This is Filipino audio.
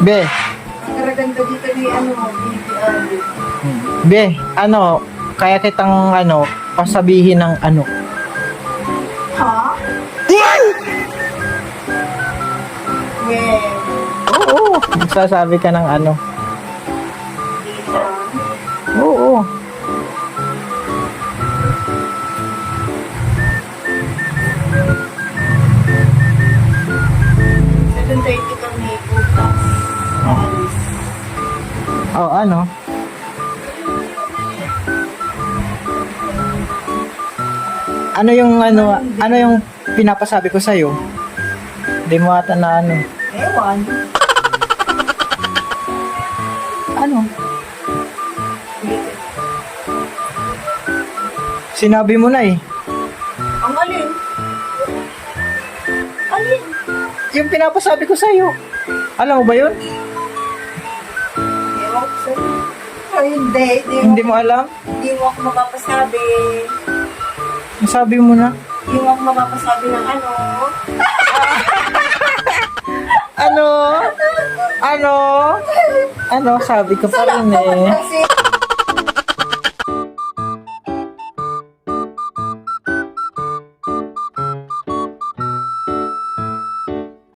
Be, Karaganda dito ni baby be, kaya kitang pasabihin ng Ha? Well, Oo, sasabi ka ng dito. Oo. Ito kami bukas. Alis. Oh, ano yung pinapasabi ko sa'yo? Hindi mo ata na Ewan. Sinabi mo na eh. Ang alin? Alin? Yung pinapasabi ko sa'yo. Alam mo ba yun? Ewan ko sa'yo. Ay, hindi. Hindi mo alam? Hindi mo ako mapapasabi. Sabi mo na. Hindi mo ako mapapasabi ng ano. Ano? Sabi ko pa rin eh. Kasi